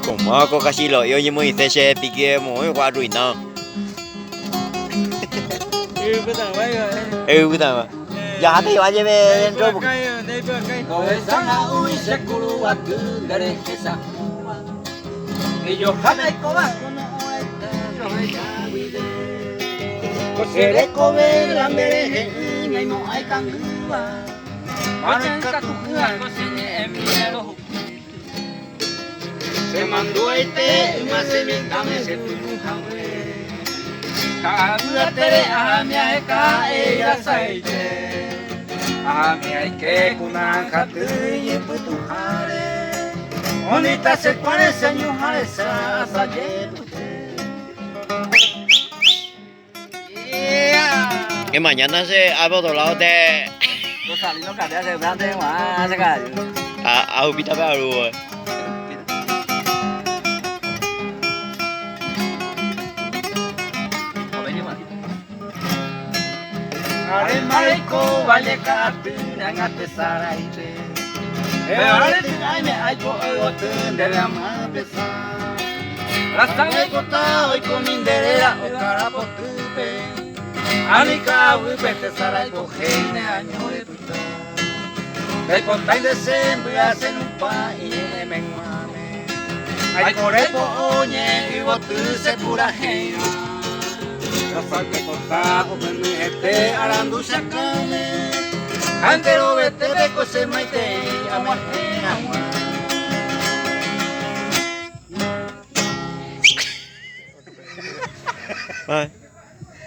Como ako kasi lo, yun yung mga ite pique mo, yung qua rủi nào. Cái thằng mấy rồi. Cái nào mà. Dạ thì bạn về rồi một Cây đây vừa cây. Koe sana ui se kulua kyndere kesä. Ei oo hämekova kun olette rohejavide. Kosere kovella merehen ei mo aikan hyvä. Manekka tuhua kosene emielo. Se manduite ymäse mintame se tunuhamme. Kaamyötere ahamia eka ei asaite. Ahamia ike kunan katyi putuhare. Onita se parece añuhare sa asayepute. cái mañana se ha volado de Lo salí no cadea se grande más se cae. a ubita baru. Are mariko vale katuna ngate saraite. Are tinaime aiko otun de la mabesa. Rastame kota oiko minderera okara potupe. Anika ubete saraiko heine añore puta. De contai de sempre hacen un pa y menguame. Aiko repo oñe y botu se pura heina. Salke kota opene ete arandu sakane. Hantero bete beko se maite amahe ama. Bye.